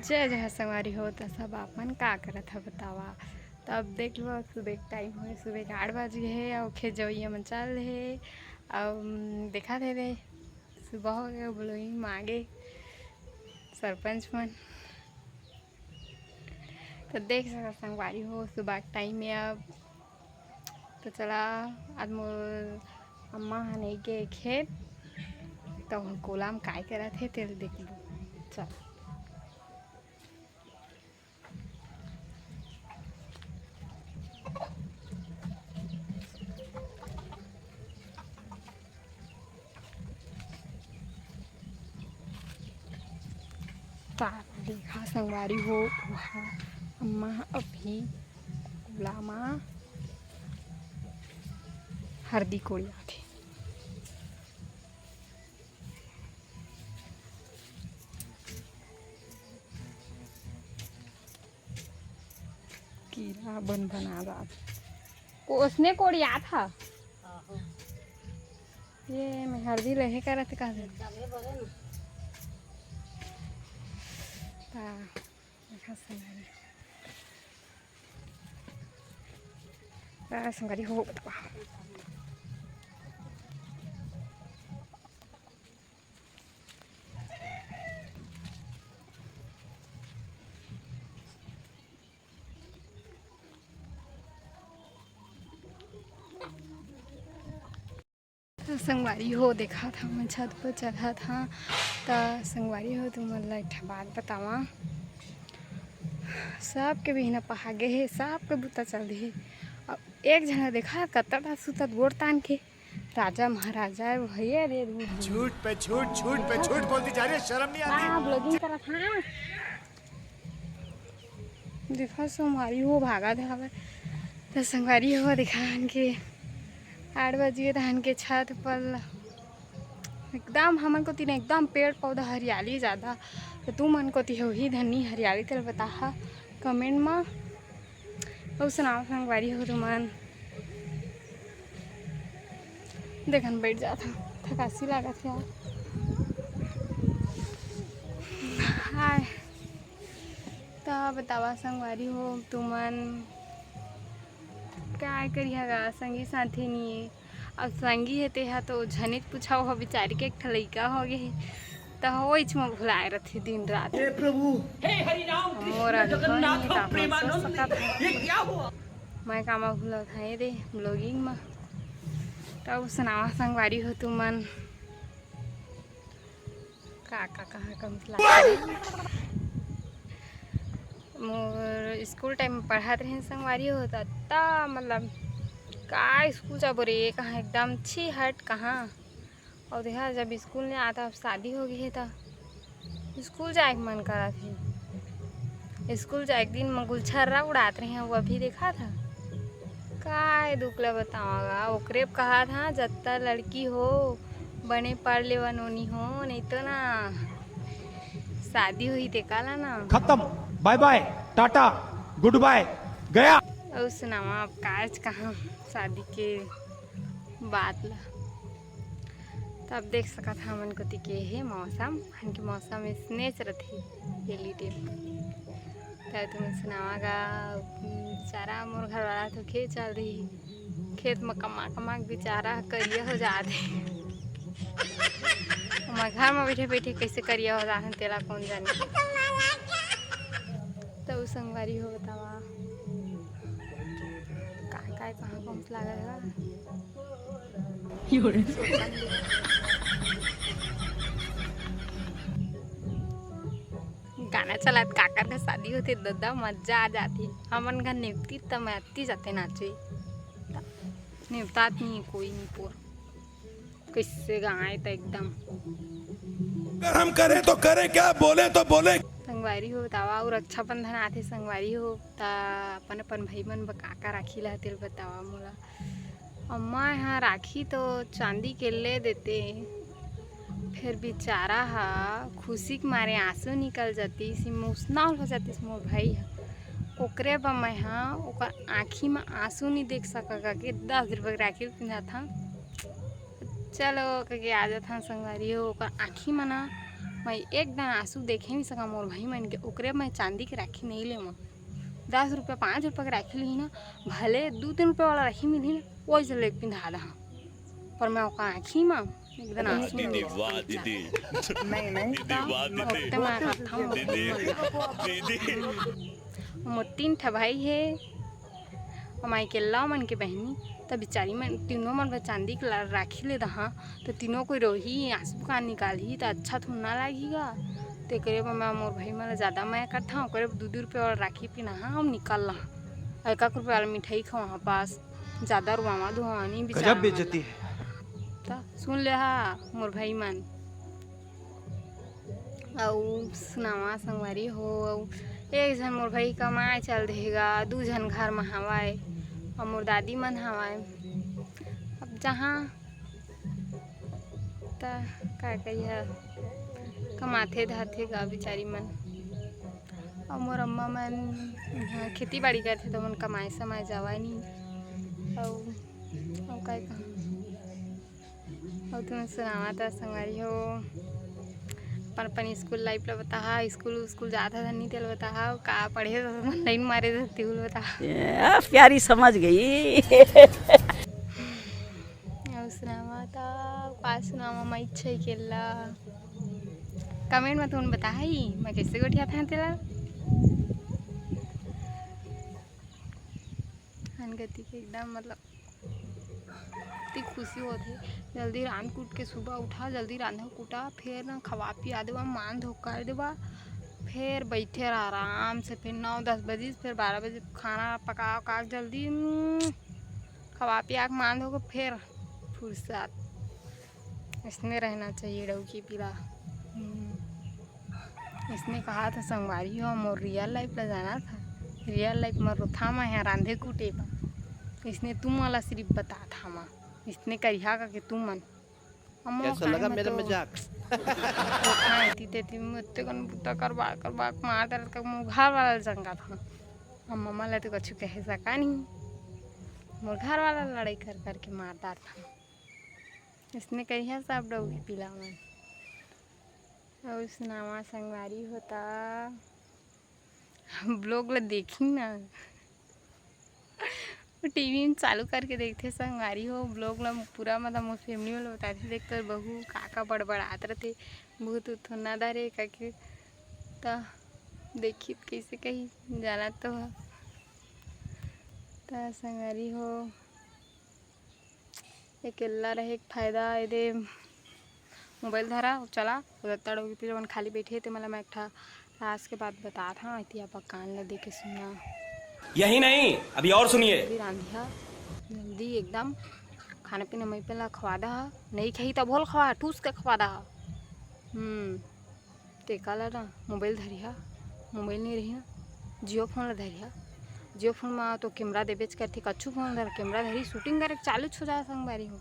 जय जय संगवारी हो तो सब आपन का करत है बतावा। तो अब देख लो सुबह के टाइम हो, सुबह के 8 बज गए है और खेत जवैया मन चल रहे और देखा थे रे सुबह हो गए ब्लॉगिंग मांगे सरपंच मन। तो देख सका संगवारी हो सुबह के टाइम में। अब तो चला आज मोर अम्मा हने के खेत तो कोला में काय करत है तेल देख लो। चल देखा संगवारी हो वहाँ अम्मा अभी गुलामा हरदी कोड़िया थे। कीड़ा बन बना रहा को उसने कोड़िया था। ये मैं हरदी रहे कर कहा संगवारी हो बतावा। संगवारी हो देखा था मैं छत पर चढ़ा था तो संगवारी हो तुम एक बात बतावा। सबके बिना पहागे है सबके बुता चल रही। अब एक जना देखा कतड़ा सुतत गोड़ तान के राजा महाराजा भैया रे झूठ पे झूठ बोलती जा रही है, शर्म नहीं आती। ब्लॉगिंग करा था देखा संगवारी हो भागा धावे तो संगवारी हो देखा के 8 बजे धान के छत पर एकदम हमन को तीन एकदम पेड़ पौधा हरियाली ज़्यादा। तो तू मन को ती ही धनी हरियाली तेल बता कमेंट में और सुनाओ संगवारी हो तुमन। देखन बैठ जाता थकासी लागत है हाय। तो बतावा संगवारी हो तुमन क्या करिएगा संगी साथी नहीं है। अब संगी है तेहा तो झनित पूछाओ हो बेचारी के एक लड़का हो गए तो वो में भुलाए रहे दिन रात। हे प्रभु हे हरि राम मोरा कृष्ण जगन्नाथ प्रेमानंद ये क्या हुआ। मैं कामा भूला था रे ब्लॉगिंग में। तो सुनावा संगवारी हो तुमन का कहाँ कम मोर स्कूल टाइम में पढ़ाते रहे संगवारी हो ता मतलब का स्कूल जब रे कहाँ एकदम छी हट कहाँ। और देखा जब स्कूल में आता अब शादी हो गई है तो स्कूल जाए के मन करा थे। स्कूल जाए एक दिन में गुलछर्रा उड़ाते रहे वो अभी देखा था काय दुखला बताऊँगा। ओकरे कहा था जत्ता लड़की हो बने पढ़ ले बनोनी हो नहीं तो ना शादी हुई देखा ला ना खत्म bye bye tata good bye गया। और सुनावा अब काज कहाँ शादी के बात ला। तब देख सका था मन को के है मौसम हन के मौसम में स्नेच रही डेली डेली। तब तुम्हें सुनावागा बेचारा मोर घर वाला तो खेत चल रही खेत में कमा कमा बेचारा करिया हो जाते मैं घर में बैठे बैठे कैसे करिया हो जाते तेरा कौन जाने। तो संगवारी हो बतावा काय कहाँ कौन लगा गाना चलात काकर का शादी होते दादा मजा आ जाती। हमन का निपती तब मैं आती जाते नाचे निपतात नहीं कोई नहीं पोर कैसे गाए तो एकदम अगर हम करें तो करें क्या बोले तो बोले। संगवारी हो बतावा और रक्षाबंधन आते संगवारी हो ता अपन अपन भाई मन बकाका राखी ला तेल बतावा मोला। अम्मा यहाँ राखी तो चांदी के ले देते फिर बेचारा हा खुशी के मारे आंसू निकल जाती इमोशनल हो जाती मोर भाई हा ओकरे पर मैं हाँ ओकर आँखी में आंसू नहीं देख सका कि 10 रुपये राखी पिंधा था चलो कह आ जाता संगवारी हो ओकर आँखी में ना मैं एक दिन आंसू देखे नहीं सका मोर भाई मन के। ओकरे मैं चांदी के राखी नहीं ले, 10 रुपये 5 रुपये के राखी ली ना, भले 2-3 रुपये वाला राखी मिली ना, वही से लेके पिंधा दहा। पर मैं ओका आँखी में एकदम आंसू दीदी वाह दीदी मोर 3 ठा भाई है और माई के ला मन के बहनी, तब बेचारी मन तीनों मन चांदी के राखी ले दहा, तो तीनों कोई रोही आंसू कान निकाली तो अच्छा तो ना लगेगा। तो करे मैं मोर भाई मन ज़्यादा मैं करता हूँ, करे 2-2 रुपये वाला राखी पीना हम निकाल रहा 1 रुपये वाला मिठाई खा वहाँ पास, ज़्यादा रुआवा धुआनी गजब बेइज्जती है। सुन ले हा मोर भाई मन। और सुनावा संगवारी हो, एक जन मोर भाई कमाए चल देगा, 2 जन घर में हवाए और मोर दादी मन हवाए। अब जहाँ त का कहिया कमाथे धाथे गा बेचारी मन। और मोर अम्मा मन खेती बाड़ी करथे तो मन कमाए समाए जावा नहीं। और काय कहा और तुम सुनावा था संगवारी हो अपन स्कूल लाइफ ला बता, स्कूल जाता था नहीं तेल बता का पढ़े लाइन मारे थे बता। प्यारी समझ गई। और सुनावा था का सुनावा मैं इच्छा ही केला कमेंट में तुम बता ही मैं कैसे गोठिया था तेला गति के एकदम मतलब इतनी खुशी होती। जल्दी रांध कूट के सुबह उठा, जल्दी रांधा कूटा, फिर ना खवा पिया देवा, मान धो कर देवा, फिर बैठे रहा आराम से, फिर 9-10 बजे फिर 12 बजे खाना पका का जल्दी खवा पिया मान धो के फिर फुर्सत। इसने रहना चाहिए डौकी पीला। इसने कहा था संगवारी हो मोर रियल लाइफ ला जाना था, रियल लाइफ में रोथा में है रांधे कूटे पर। इसने तुम वाला सिर्फ बता था माँ, इसने करिया का कि तुम मन कैसा लगा मेरा मजाक? करवा मार दर्द का मुँह घर वाला जंगा था। हम मम्मा ले तो कुछ कह सका नहीं, मोर घर वाला लड़ाई कर करके मारदार था। इसने करिया सब डोगी पिला मन। और सुनावा संगवारी होता ब्लॉग ला देखी ना, टीवी में चालू करके देखते संगवारी हो ब्लॉग ला पूरा मतलब मोर फैमिली वाले बताते देख कर बहू काका बड़बड़ात रहते बहुत उथना दरे करके तो देखी कैसे कहीं जाना तो संगवारी हो अकेला रहे एक फायदा यदि मोबाइल धरा चला उधर तड़ोगी फिर जब खाली बैठे थे मतलब मैं एक रास के बाद बता था इतिया पर कान ला दे के सुना। यही नहीं अभी और सुनिए। रांधिया जल्दी एकदम खाना पीना मैं पहला खवा दा, नहीं खाई तो बोल खवा ठूस के खवा दा। टेका ला ना मोबाइल धरिया, मोबाइल नहीं रही ना जियो फोन ला धरिया, जियो फोन में तो कैमरा दे बेच करती कच्चू फोन धर कैमरा धरी शूटिंग करे चालू हो जाए संगवारी हो।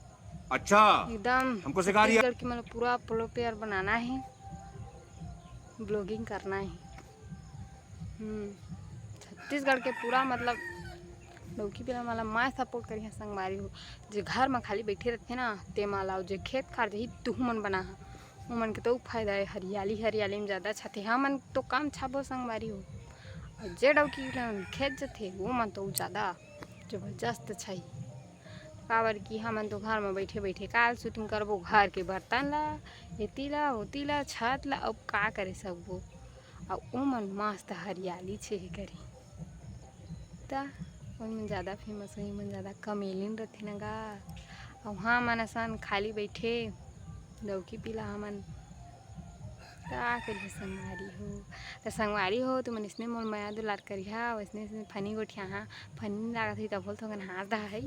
अच्छा एकदम हमको सिखा दिया कि मतलब पूरा प्रोपेयर बनाना है, ब्लॉगिंग करना है। छत्तीसगढ़ के पूरा मतलब लौकी पेला माला मैं सपोर्ट करी संगवारी हो। जो घर में खाली बैठे रहते ना ते माला जो खेत खार जही तुह मन बना वो मन के तो फायदा है, हरियाली हरियाली में ज़्यादा छते हाँ मन तो कम छाबो संगवारी हो। और जे डौकी खेत जथे वो मन तो ज़्यादा जबरदस्त छै काबर की हमन तो घर में बैठे बैठे काल शूटिंग करबो, घर के बर्तन ला एती ला होती ला छत ला अब का करे सकबो। और वो मन मस्त हरियाली छे करी ता मन ज़्यादा फेमस हुई, मन ज़्यादा कमेलिन रहते न गा। और वहाँ मन असन खाली बैठे लौकी पीला हमन का करिए संगवारी हो। तो संगवारी हो तो मन इसने मोल माया दुलार करिया वैसने फनी गोठिया हाँ फनी लागत है तब बोल तो हाँस दा है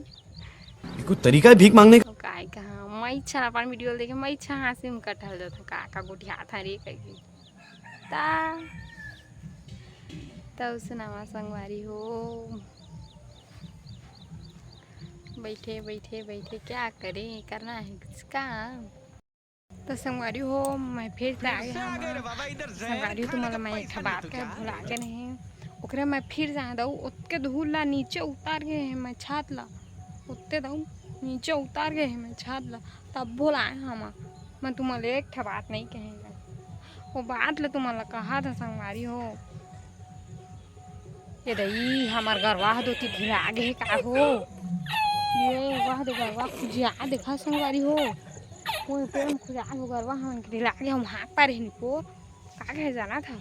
कुछ तरीका है भीख मांगने का? काय कहा मैं इच्छा अपन वीडियो देखे मैं इच्छा हाँसी में कटहल जाता काका गोठिया था रे कही तब सुनावा संगवारी हो। बैठे बैठे बैठे क्या करें करना है कुछ काम। तो संगवारी हो मैं फिर से आ गया संगवारी हो तो मतलब मैं एक बात का भुला के नहीं ओकरे मैं फिर जा दऊ उतके धूल ला नीचे उतार गए हैं मैं छात ला उतने दऊ नीचे उतार गए हैं मैं छात ला तब बोलाए हम मैं तुम्हारे एक बात नहीं कहेंगे वो बात ले तुम्हारा कहा था संगवारी हो ये दई हमार गरवा दो ती ढीला आगे है का हो ये वाह दे गरवा खुजिया देखा संगवारी हो वो पेड़ खुजिया हो गरवा हम ढीला आगे हम हाँक पा रहे निको का कहे जाना था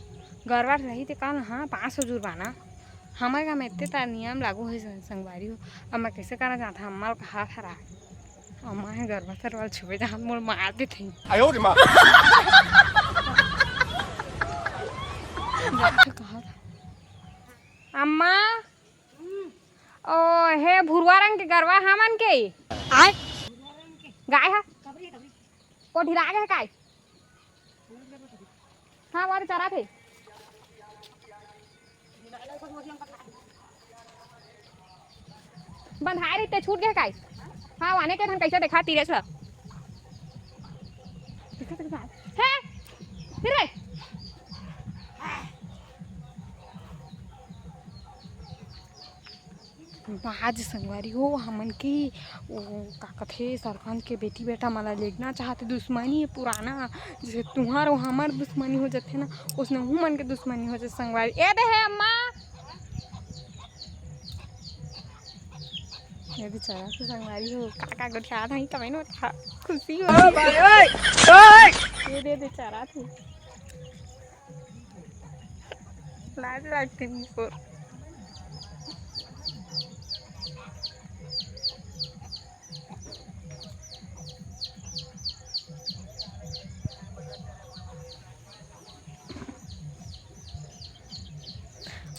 गरवा रही थे कल हाँ 500 जुर्माना हमारे गाँव में इतने नियम लागू है संगवारी हो अब मैं कैसे करना चाहता हमारे कहा था रहा अम्मा है गरबा सरवाल छुपे जहाँ मोड़ मारते थे कहा था अम्मा ओ हे भुरवा रंग के गरवा हमन के आय गाय है को ढिला गए काय हाँ वारे चरा थे बंधाए रहते छूट गए काय हाँ वाने के धन कैसे देखा तीरे से है फिर आज संगवारी हो हमन की का कथे सरपंच के बेटी बेटा मला लेना चाहते दुश्मनी है पुराना जैसे तुम्हारा हमार दुश्मनी हो जाते ना उसने हूँ मन के दुश्मनी हो जाते संगवारी ए दे है अम्मा ये बेचारा से संगवारी हो काका गठिया था ही कमें ना था खुशी हो ये दे बेचारा थी लाज लगती मुझको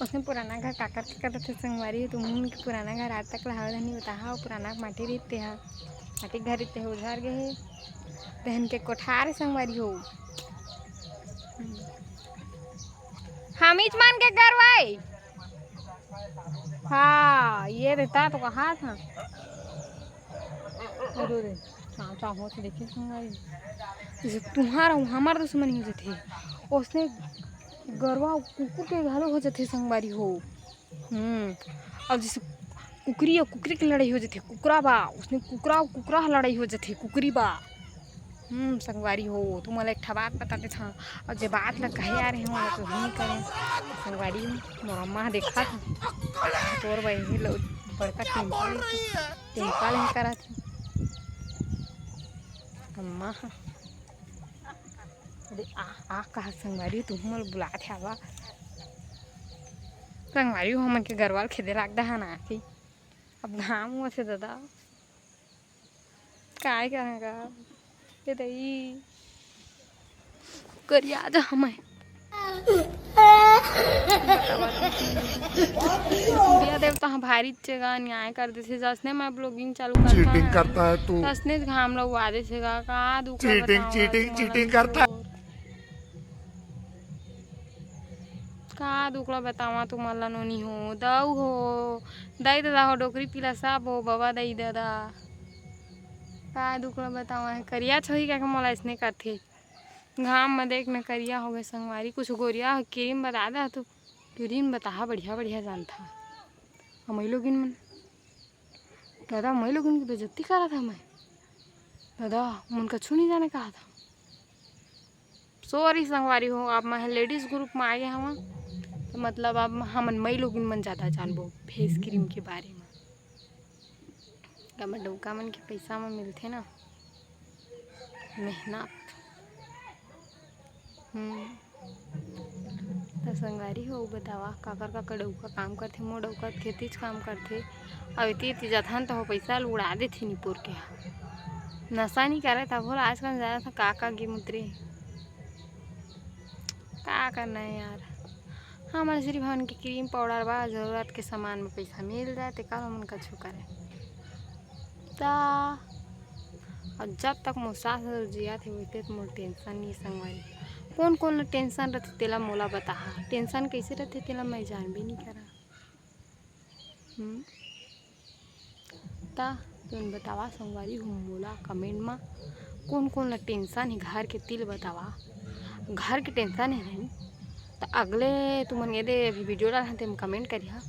उसने पुराना घर काकर के करते थे संगवारी तुम उनके पुराना घर आज तक लहाव धनी बताहा पुराना माटी रहते हैं माटी घर रहते हैं उधर गए बहन के कोठार संगवारी हो हमीच मान के करवाई हाँ ये रहता तो कहा था चाचा हो तो देखिए संगवारी जैसे तुम्हारा हमारा दुश्मनी हो जाते उसने गरवा कुकुर के घालो हो जाते संगवारी हो अब जैसे कुकरी और कुकरी की लड़ाई हो जाती कुकरा बा उसने कुकरा लड़ाई हो जाती कुकरी बा संगवारी हो तुम्हारा एक बात बताते था और जब बात लग कहे आ रहे हो तो नहीं करें संगवारी मोर अम्मा देखा था तोर भाई लो बड़का टेम्पल ही करा थी अम्मा अरे आ कहा संगवारी तुम मोल बुलाते हवा संगवारी हो हमन के गरवाल खेदे लागदा है ना कि अब घाम हुआ से दादा काय करेगा ये दई करिया जा हमें बिया देवता भारी चेगा न्याय कर दे जसने मैं ब्लॉगिंग चालू करता चीटिंग करता है तू तसने घाम लोग वादे छेगा का दुख चीटिंग करता है का दुखला बतावा तुम्हारा नोनी हो दाऊ हो दई दादा हो डोकरी पीला साब हो बाबा दई दादा का दुखला बतावा है करिया छोही क्या मोला इसने करथे घाम में देख न करिया हो गए संगवारी कुछ गोरिया क्रीम बता दा तो क्रीम बता बढ़िया बढ़िया जानता हम लोगिन मन दादा मैं लोगिन की बेइज्जती करा था मैं दादा मन का छू नहीं जाने कहा था सॉरी संगवारी हो आप मैं लेडीज़ ग्रुप में आ गए हम तो मतलब अब हमन मई लोगिन मन ज़्यादा जानबो फेस क्रीम के बारे में गमा डौका मन के पैसा में मिलते ना मेहनत तो संगवारी हो बतावा काकर का डौका काम करते मो डौका खेतीच काम करते अब इतनी जाथन तो पैसा उड़ा देती निपुर के नशा नहीं करे था बोल आजकल ज़्यादा था काका की मुद्रे क्या करना है यार हमारे सिर्फ हमन की क्रीम पाउडर बा ज़रूरत के सामान में पैसा मिल जाए तो कल हमन का छू करे ता और जब तक मोर सास जिया थे वैसे तो मोर टेंशन नहीं संगवारी कौन कौन टेंशन रहते तेला मोला बता टेंशन कैसे रहते तेला मैं जान भी नहीं करा ता तुम बतावा संगवारी हूँ मोला कमेंट में कौन कौन टेंशन है घर के तिल बतावा घर के टेंशन है नहीं तो अगले तुमन ये दे अभी वीडियो डाल तुम कमेंट करिए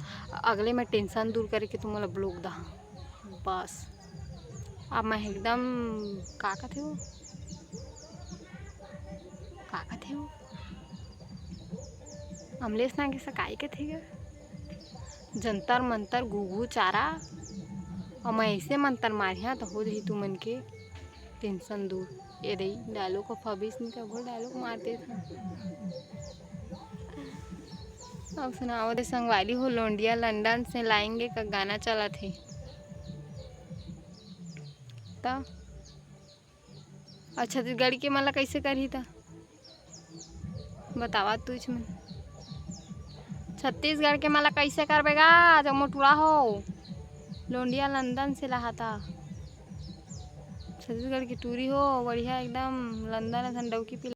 अगले मैं टेंशन दूर करके तुम्हारा ब्लॉग दा बस अब मैं एकदम का थे वो अमलेस ना के सकाई के थे गे जंतर मंतर घूघू चारा और मैं ऐसे मंतर मारिया तो हो रही तू मन के टेंशन दूर ये रही डायलॉग को फबीस नहीं का वो डायलॉग मारते थे। अब सुनाओ दे संगवारी हो लोंडिया लंदन से लाएंगे का गाना चला थे तब और छत्तीसगढ़ के मला कैसे करही था बतावा तुझ में छत्तीसगढ़ के मला कैसे करबेगा जब मोटुआ हो लोंडिया लंदन से रहा था छत्तीसगढ़ की टूरी हो बढ़िया एकदम लंदन डौकी पे